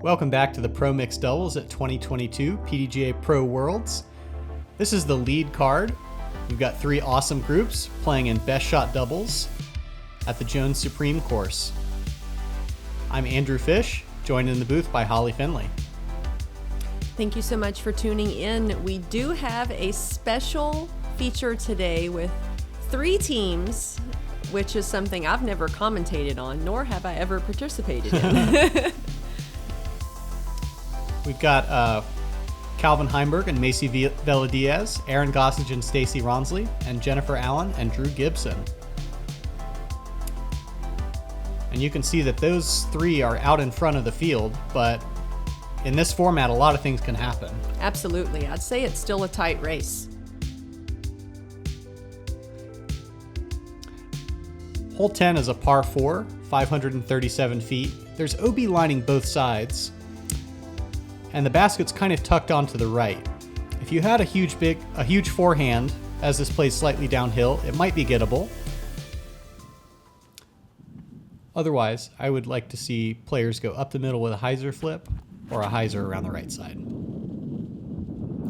Welcome back to the Pro Mixed Doubles at 2022 PDGA Pro Worlds. This is the lead card. We've got three awesome groups playing in best shot doubles at the Jones Supreme course. I'm Andrew Fish, joined in the booth by Holly Finley. Thank you so much for tuning in. We do have a special feature today with three teams, which is something I've never commentated on, nor have I ever participated in. We've got Calvin Heimburg and Macie Velediaz, Aaron Gossage and Stacie Rawnsley, and Jennifer Allen and Drew Gibson. And you can see that those three are out in front of the field, but in this format, a lot of things can happen. Absolutely. I'd say it's still a tight race. Hole 10 is a par 4, 537 feet. There's OB lining both sides, and the basket's kind of tucked onto the right. If you had a huge forehand, as this plays slightly downhill, it might be gettable. Otherwise, I would like to see players go up the middle with a hyzer flip or a hyzer around the right side.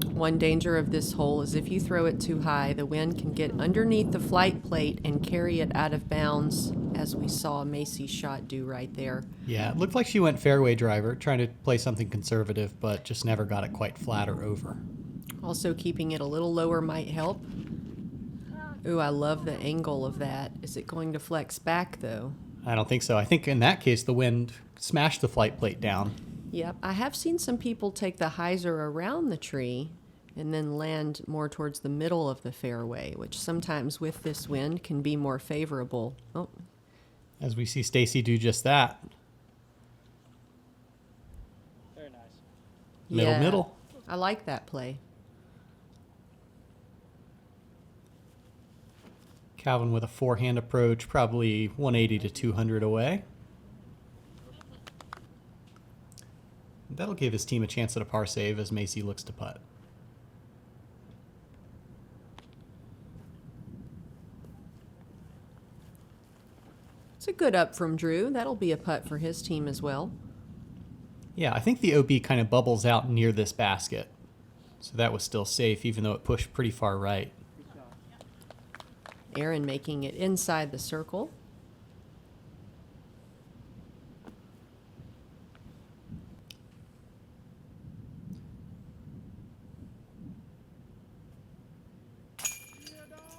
One danger of this hole is if you throw it too high, the wind can get underneath the flight plate and carry it out of bounds, as we saw Macie's shot do right there. Yeah, it looked like she went fairway driver, trying to play something conservative, but just never got it quite flat or over. Also, keeping it a little lower might help. Ooh, I love the angle of that. Is it going to flex back, though? I don't think so. I think in that case, the wind smashed the flight plate down. Yep, I have seen some people take the hyzer around the tree and then land more towards the middle of the fairway, which sometimes with this wind can be more favorable. Oh. As we see Stacie do just that. Very nice. Middle. I like that play. Calvin with a forehand approach, probably 180 to 200 away. That'll give his team a chance at a par save as Macie looks to putt. It's a good up from Drew. That'll be a putt for his team as well. Yeah, I think the OB kind of bubbles out near this basket. So that was still safe, even though it pushed pretty far right. Aaron making it inside the circle.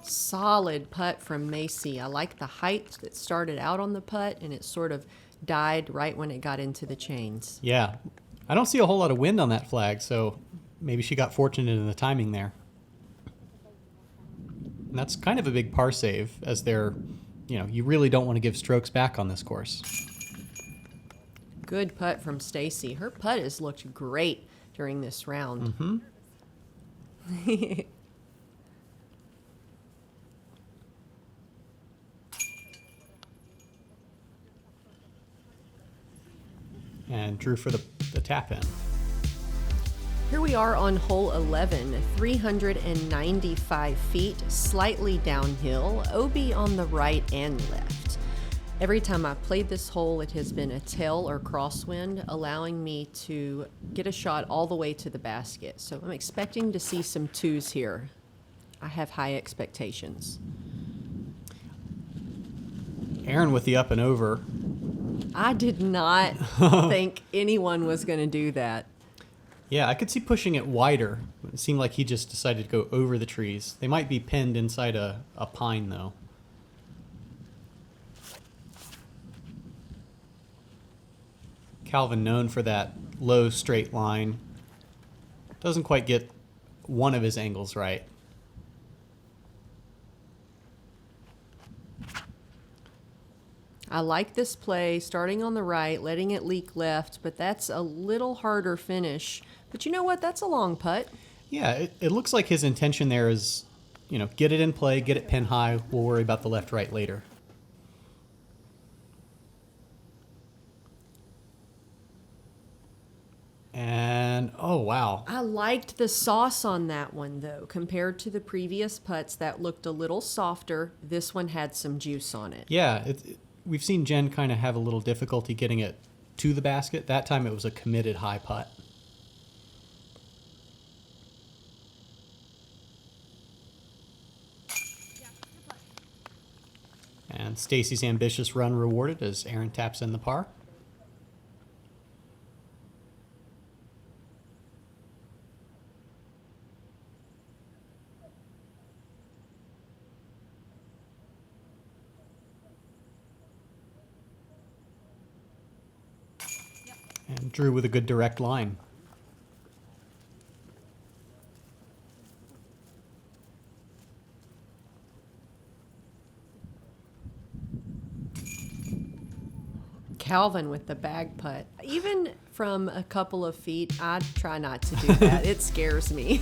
Solid putt from Macie. I like the height that started out on the putt, and it sort of died right when it got into the chains. Yeah, I don't see a whole lot of wind on that flag, so maybe she got fortunate in the timing there. And that's kind of a big par save, as you really don't want to give strokes back on this course. Good putt from Stacie. Her putt has looked great during this round. Mm-hmm. And Drew for the tap in. Here we are on hole 11, 395 feet, slightly downhill, OB on the right and left. Every time I've played this hole, it has been a tail or crosswind, allowing me to get a shot all the way to the basket. So I'm expecting to see some twos here. I have high expectations. Aaron with the up and over. I did not think anyone was going to do that. Yeah, I could see pushing it wider. It seemed like he just decided to go over the trees. They might be pinned inside a pine, though. Calvin known for that low straight line. Doesn't quite get one of his angles right. I like this play, starting on the right, letting it leak left, but that's a little harder finish. But you know what? That's a long putt. Yeah, it looks like his intention there is, get it in play, get it pin high. We'll worry about the left-right later. And, oh, wow. I liked the sauce on that one, though. Compared to the previous putts that looked a little softer, this one had some juice on it. Yeah, we've seen Jen kind of have a little difficulty getting it to the basket. That time it was a committed high putt. And Stacie's ambitious run rewarded as Aaron taps in the par. And Drew with a good direct line. Calvin with the bag putt. Even from a couple of feet, I try not to do that. It scares me.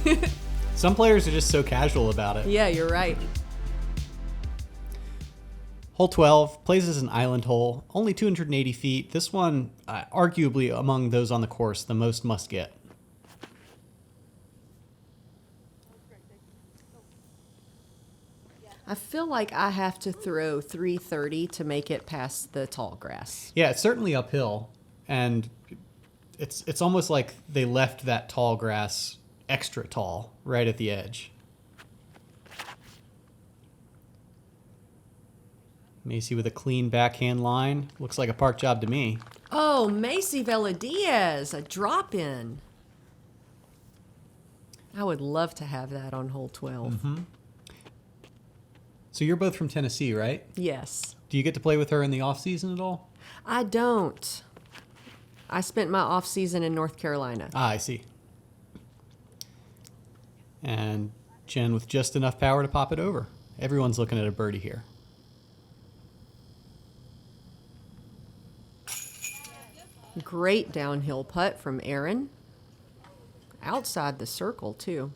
Some players are just so casual about it. Yeah, you're right. Hole 12 plays as an island hole, only 280 feet. This one, arguably among those on the course, the most must get. I feel like I have to throw 330 to make it past the tall grass. Yeah, it's certainly uphill, and it's almost like they left that tall grass extra tall right at the edge. Macie with a clean backhand line. Looks like a park job to me. Oh, Macie Velediaz, a drop in. I would love to have that on hole 12. Mm-hmm. So you're both from Tennessee, right? Yes. Do you get to play with her in the off season at all? I don't. I spent my off season in North Carolina. Ah, I see. And Jen with just enough power to pop it over. Everyone's looking at a birdie here. Great downhill putt from Aaron. Outside the circle, too.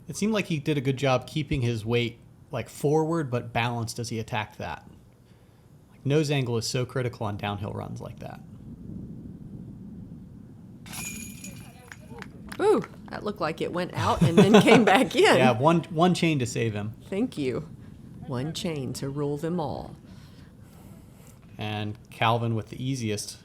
It seemed like he did a good job keeping his weight like forward but balanced as he attacked that. Like, nose angle is so critical on downhill runs like that. Ooh, that looked like it went out and then came back in. Yeah, one chain to save him. Thank you. One chain to rule them all. And Calvin with the easiest.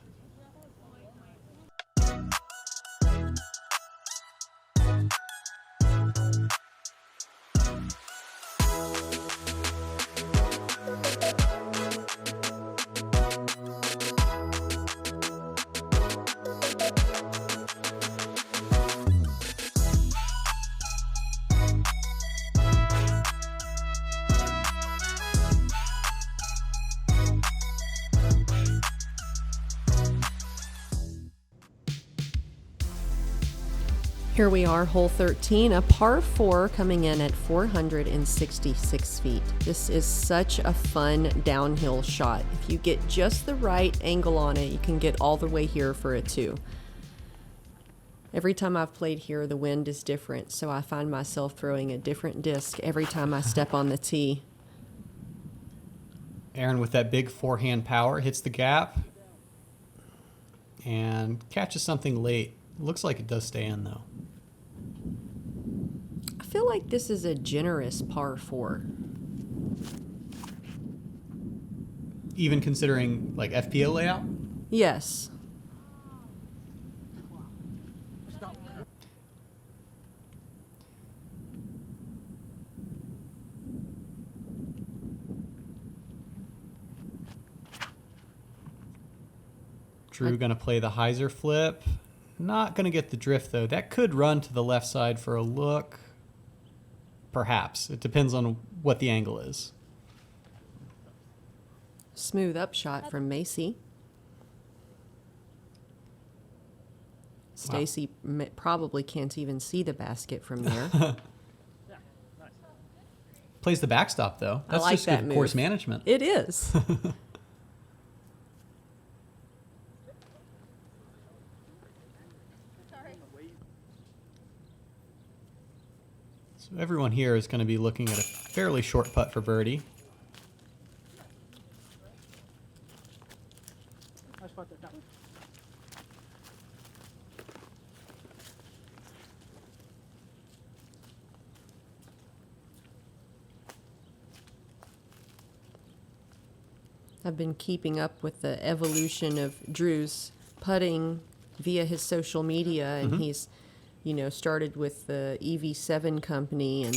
Here we are, hole 13, a par 4 coming in at 466 feet. This is such a fun downhill shot. If you get just the right angle on it, you can get all the way here for a 2. Every time I've played here, the wind is different, so I find myself throwing a different disc every time I step on the tee. Aaron with that big forehand power hits the gap and catches something late. Looks like it does stay in, though. I feel like this is a generous par 4. Even considering like FPO layout? Yes. Drew going to play the hyzer flip. Not going to get the drift, though. That could run to the left side for a look. Perhaps. It depends on what the angle is. Smooth upshot from Macie. Stacie probably can't even see the basket from there. Plays the backstop, though. That's I like just that good move. course management. It is. So everyone here is going to be looking at a fairly short putt for birdie. A I've been keeping up with the evolution of Drew's putting via his social media, and he's, started with the EV7 company and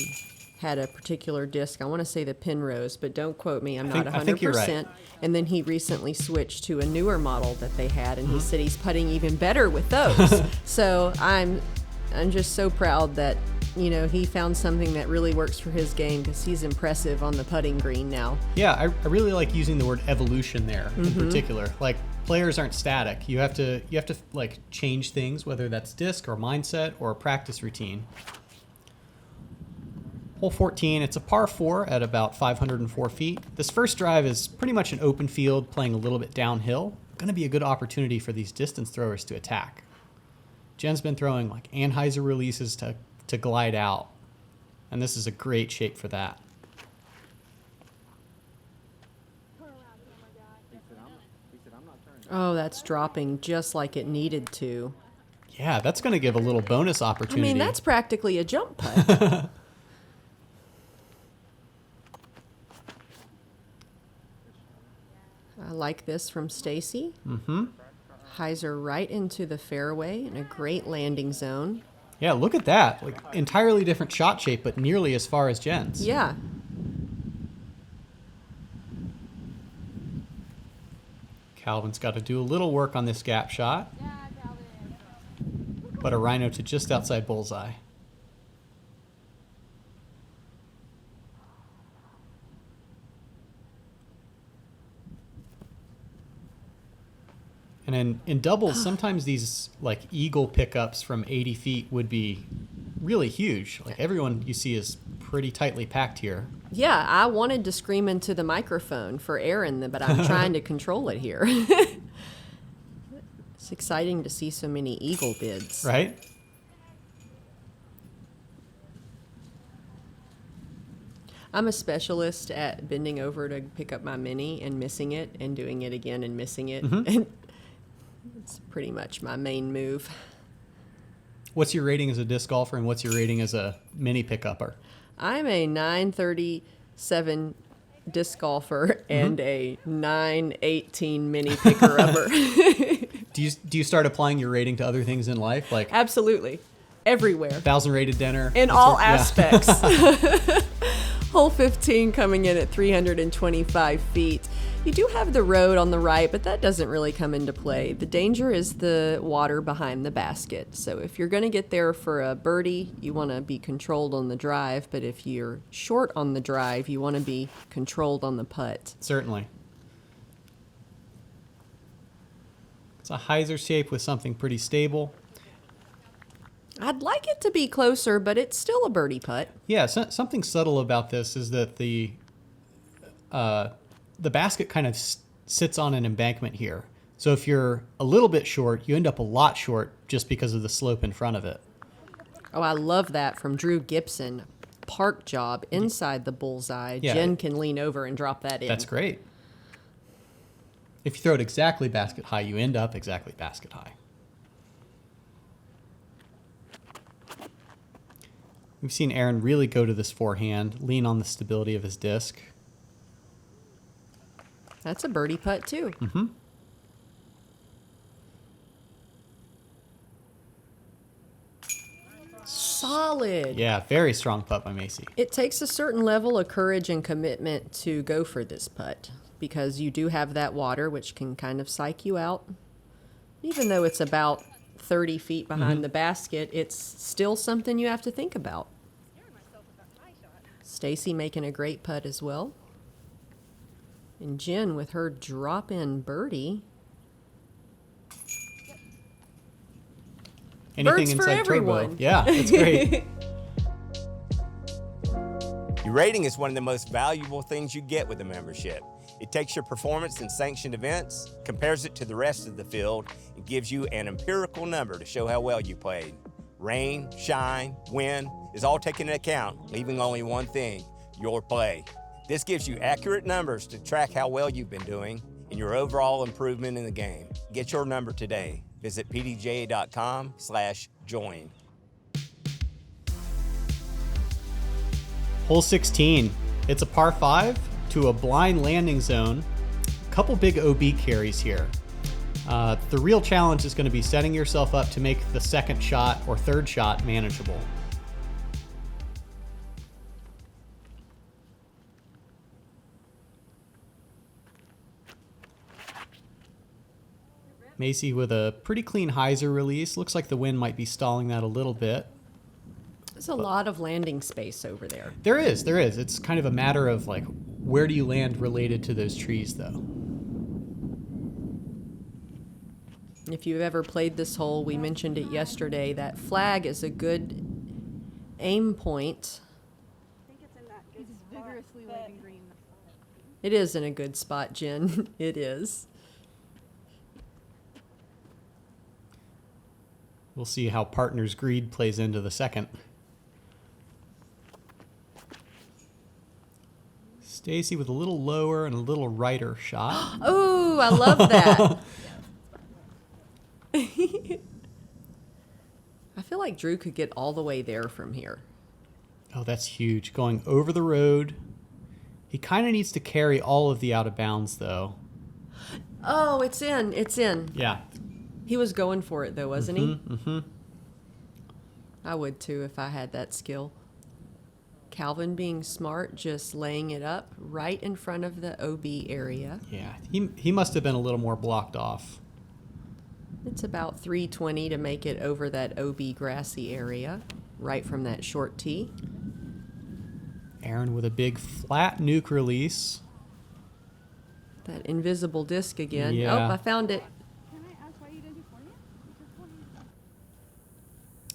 had a particular disc. I want to say the Penrose, but don't quote me. I'm not 100%. I think you're right. And then he recently switched to a newer model that they had, and he said he's putting even better with those. So I'm just so proud that, he found something that really works for his game, because he's impressive on the putting green now. Yeah, I really like using the word evolution there in particular. Like, players aren't static. You have to like change things, whether that's disc or mindset or practice routine. Hole 14, it's a par 4 at about 504 feet. This first drive is pretty much an open field, playing a little bit downhill. Going to be a good opportunity for these distance throwers to attack. Jen's been throwing like Anheuser releases to glide out, and this is a great shape for that. Oh, that's dropping just like it needed to. Yeah, that's going to give a little bonus opportunity. I mean, that's practically a jump putt. I like this from Stacie. Hyzer right into the fairway in a great landing zone. Yeah, look at that. Like, entirely different shot shape, but nearly as far as Jen's. Yeah. Calvin's got to do a little work on this gap shot. But a rhino to just outside bullseye. And in doubles, sometimes these like eagle pickups from 80 feet would be really huge. Like, everyone you see is pretty tightly packed here. Yeah, I wanted to scream into the microphone for Aaron, but I'm trying to control it here. It's exciting to see so many eagle bids. Right? I'm a specialist at bending over to pick up my mini and missing it and doing it again and missing it. And it's pretty much my main move. What's your rating as a disc golfer, and what's your rating as a mini pickupper? I'm a 937 disc golfer and a 918 mini picker-upper. Do you start applying your rating to other things in life? Like, Absolutely. Everywhere. 1,000 rated dinner? In all aspects. Hole 15 coming in at 325 feet. You do have the road on the right, but that doesn't really come into play. The danger is the water behind the basket. So if you're going to get there for a birdie, you want to be controlled on the drive. But if you're short on the drive, you want to be controlled on the putt. Certainly. It's a hyzer shape with something pretty stable. I'd like it to be closer, but it's still a birdie putt. Yeah, something subtle about this is that the basket kind of sits on an embankment here. So if you're a little bit short, you end up a lot short just because of the slope in front of it. Oh, I love that from Drew Gibson. Park job inside the bullseye. Yeah. Jen can lean over and drop that in. That's great. If you throw it exactly basket high, you end up exactly basket high. We've seen Aaron really go to this forehand, lean on the stability of his disc. That's a birdie putt, too. Mm-hmm. Solid. Yeah, very strong putt by Macie. It takes a certain level of courage and commitment to go for this putt, because you do have that water, which can kind of psych you out. Even though it's about 30 feet behind the basket, it's still something you have to think about. Stacie making a great putt as well. And Jen with her drop-in birdie. Anything Birds for inside everyone. turbo. Yeah, it's great. Your rating is one of the most valuable things you get with a membership. It takes your performance in sanctioned events, compares it to the rest of the field, and gives you an empirical number to show how well you played. Rain, shine, wind is all taken into account, leaving only one thing, your play. This gives you accurate numbers to track how well you've been doing and your overall improvement in the game. Get your number today. Visit pdga.com/join. Hole 16. It's a par 5 to a blind landing zone. couple big OB carries here. The real challenge is going to be setting yourself up to make the second shot or third shot manageable. Macie with a pretty clean hyzer release. Looks like the wind might be stalling that a little bit. There's a lot of landing space over there. There is. It's kind of a matter of like, where do you land related to those trees though? If you've ever played this hole, we mentioned it yesterday, that flag is a good aim point. I think it's in that good spot, Vigorously but leaving green. It is in a good spot, Jen. It is. We'll see how partner's greed plays into the second. Stacie with a little lower and a little righter shot. Oh, I love that. I feel like Drew could get all the way there from here. Oh, that's huge. Going over the road. He kind of needs to carry all of the out of bounds, though. Oh, it's in. It's in. Yeah. He was going for it, though, wasn't he? Mm-hmm. I would, too, if I had that skill. Calvin being smart, just laying it up right in front of the OB area. Yeah, he must have been a little more blocked off. It's about 320 to make it over that OB grassy area, right from that short tee. Aaron with a big flat nuke release. That invisible disc again. Yeah. Oh, I found it. can I ask why you did it for me? Because what is that?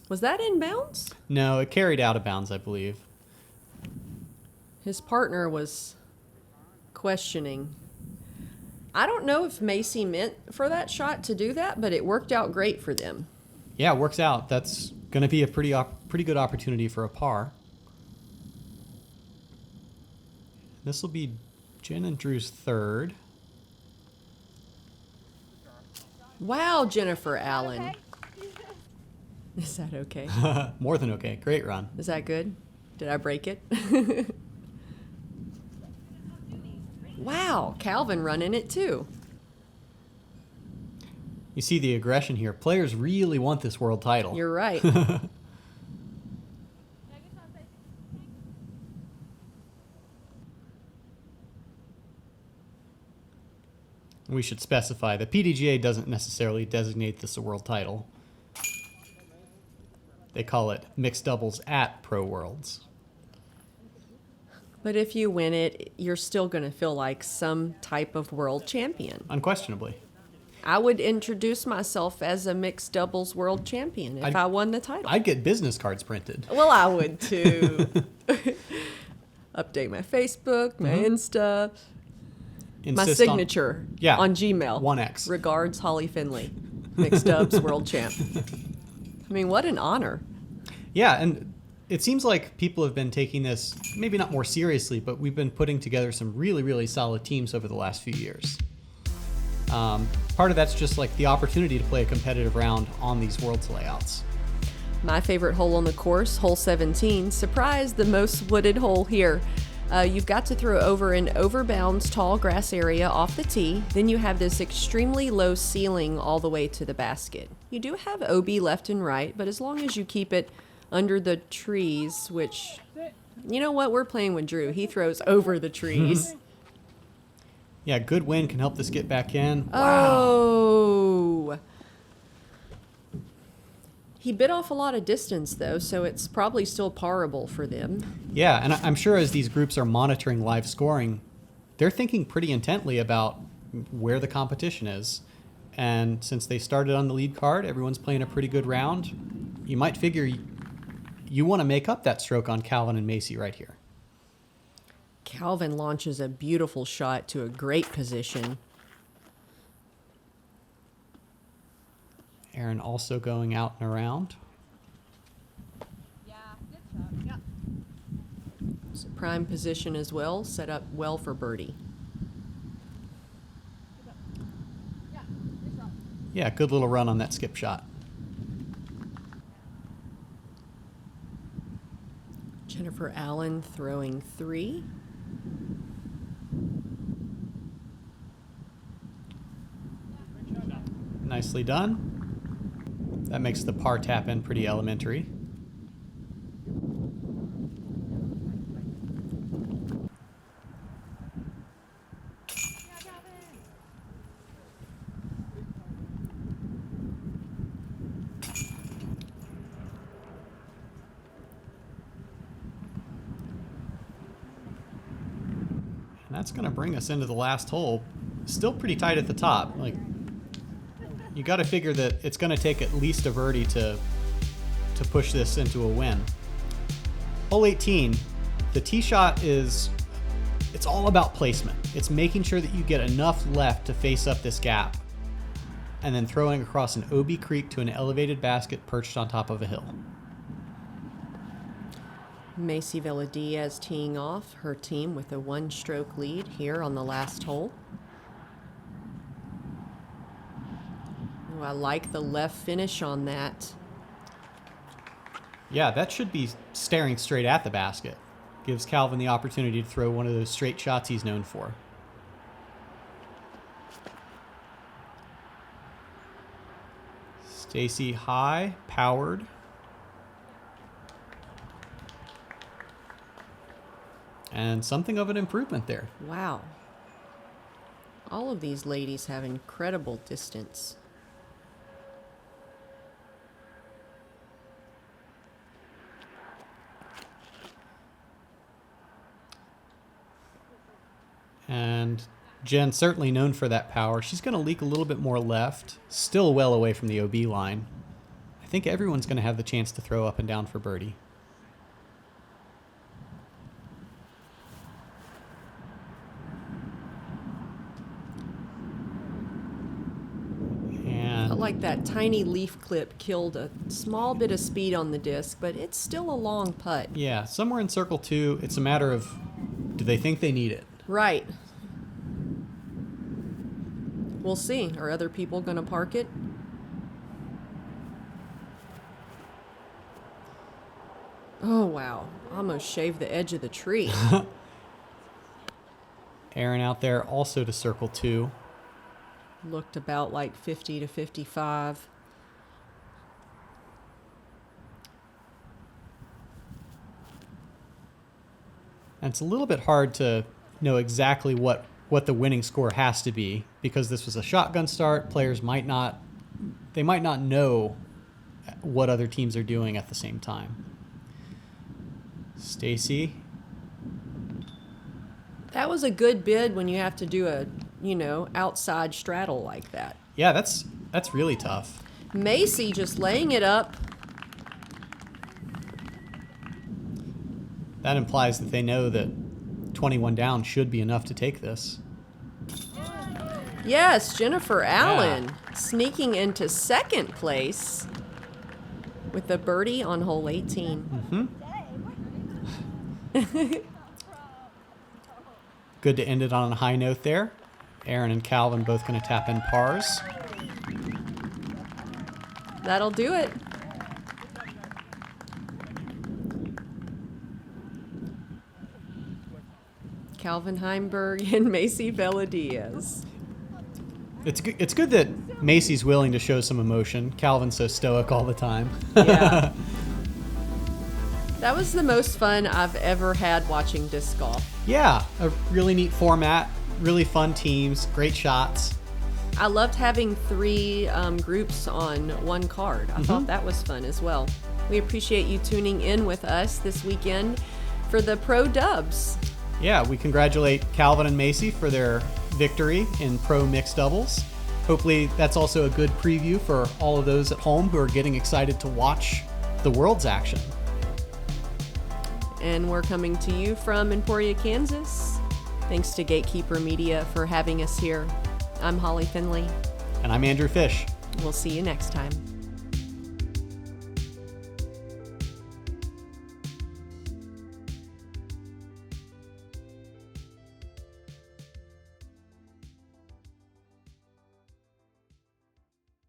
Was that inbounds? No, it carried out of bounds, I believe. His partner was questioning. I don't know if Macie meant for that shot to do that, but it worked out great for them. Yeah, it works out. That's going to be a pretty good opportunity for a par. This will be Jen and Drew's third. Wow, Jennifer Allen. Is that okay? More than okay. Great run. Is that good? Did I break it? Wow, Calvin running it too. You see the aggression here. Players really want this world title. You're right. We should specify the PDGA doesn't necessarily designate this a world title. They call it mixed doubles at Pro Worlds. But if you win it, you're still going to feel like some type of world champion. Unquestionably. I would introduce myself as a mixed doubles world champion if I won the title. I'd get business cards printed. Well, I would too. Update my Facebook, my Insta, my Insist signature on Gmail. 1X. Regards, Holly Finley, mixed dubs world champ. I mean, what an honor. Yeah, and it seems like people have been taking this maybe not more seriously, but we've been putting together some really, really solid teams over the last few years. Part of that's just like the opportunity to play a competitive round on these Worlds layouts. My favorite hole on the course, hole 17, surprise, the most wooded hole here. You've got to throw over an overbounds tall grass area off the tee. Then you have this extremely low ceiling all the way to the basket. You do have OB left and right, but as long as you keep it under the trees, which, you know what, we're playing with Drew. He throws over the trees. Yeah, good wind can help this get back in. Oh! He bit off a lot of distance, though, so it's probably still parable for them. Yeah, and I'm sure as these groups are monitoring live scoring, they're thinking pretty intently about where the competition is. And since they started on the lead card, everyone's playing a pretty good round. You might figure you want to make up that stroke on Calvin and Macie right here. Calvin launches a beautiful shot to a great position. Aaron also going out and around. Yeah, good shot. Yeah. It's a prime position as well, set up well for birdie. Yeah, good shot. Yeah, good little run on that skip shot. Jennifer Allen throwing 3. Nicely done. That makes the par tap in pretty elementary. And that's going to bring us into the last hole. Still pretty tight at the top. Like, you got to figure that it's going to take at least a birdie to push this into a win. Hole 18, the tee shot it's all about placement. It's making sure that you get enough left to face up this gap and then throwing across an OB creek to an elevated basket perched on top of a hill. Macie Velediaz teeing off, her team with a 1-stroke lead here on the last hole. Ooh, I like the left finish on that. Yeah, that should be staring straight at the basket. Gives Calvin the opportunity to throw one of those straight shots he's known for. Stacie high, powered. And something of an improvement there. Wow. All of these ladies have incredible distance. And Jen, certainly known for that power. She's going to leak a little bit more left, still well away from the OB line. I think everyone's going to have the chance to throw up and down for birdie. Felt like that tiny leaf clip killed a small bit of speed on the disc, but it's still a long putt. Yeah, somewhere in circle 2, it's a matter of, do they think they need it? Right. We'll see. Are other people going to park it? Oh, wow. Almost shaved the edge of the tree. Aaron out there also to circle 2. Looked about like 50 to 55. And it's a little bit hard to know exactly what the winning score has to be because this was a shotgun start. Players might not know what other teams are doing at the same time. Stacie. That was a good bid when you have to do a, outside straddle like that. Yeah, that's really tough. Macie just laying it up. That implies that they know that 21 down should be enough to take this. Yes, Jennifer Allen sneaking into second place with a birdie on hole 18. Good to end it on a high note there. Aaron and Calvin both going to tap in pars. That'll do it. Calvin Heimburg and Macie Velediaz. It's good that Macie's willing to show some emotion. Calvin's so stoic all the time. Yeah. That was the most fun I've ever had watching disc golf. Yeah, a really neat format, really fun teams, great shots. I loved having 3 groups on one card. I thought that was fun as well. We appreciate you tuning in with us this weekend for the Pro Dubs. Yeah, we congratulate Calvin and Macie for their victory in Pro Mixed Doubles. Hopefully that's also a good preview for all of those at home who are getting excited to watch the Worlds action. And we're coming to you from Emporia, Kansas. Thanks to Gatekeeper Media for having us here. I'm Holly Finley. And I'm Andrew Fish. We'll see you next time.